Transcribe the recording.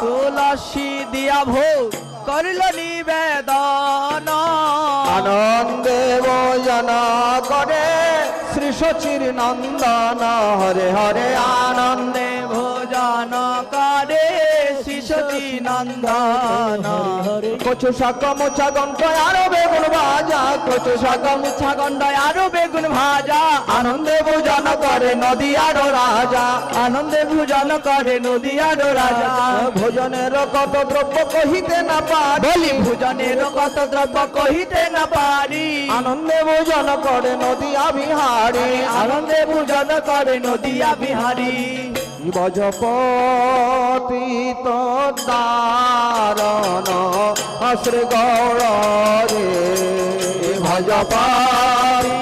তুলসী দিয়া ভোগ করিল নিবেদন। আনন্দে ভোজন করে শ্রী শচীর নন্দন। হরে হরে আনন্দে ভোজন করে শ্রী সতী নন্দন। কচু শাক মোচা গন্ধ আরো বেগুন ভাজা। কচু শাক মুছা গন্ডায় আরো বেগুন ভাজা। আনন্দে ভোজন করে নদীয়ার রাজা। আনন্দে ভোজন করে নদীয়ার রাজা। ভোজনের কত দ্রব্য কহিতে না পারি। বলি ভোজনের কত দ্রব্য কহিতে না পারি। আনন্দে ভোজন করে নদিয়া বিহারী। আনন্দে ভোজন করে নদিয়া বিহারী। ভজপতি দারণ শ্রী গৌর রে। ভজপতি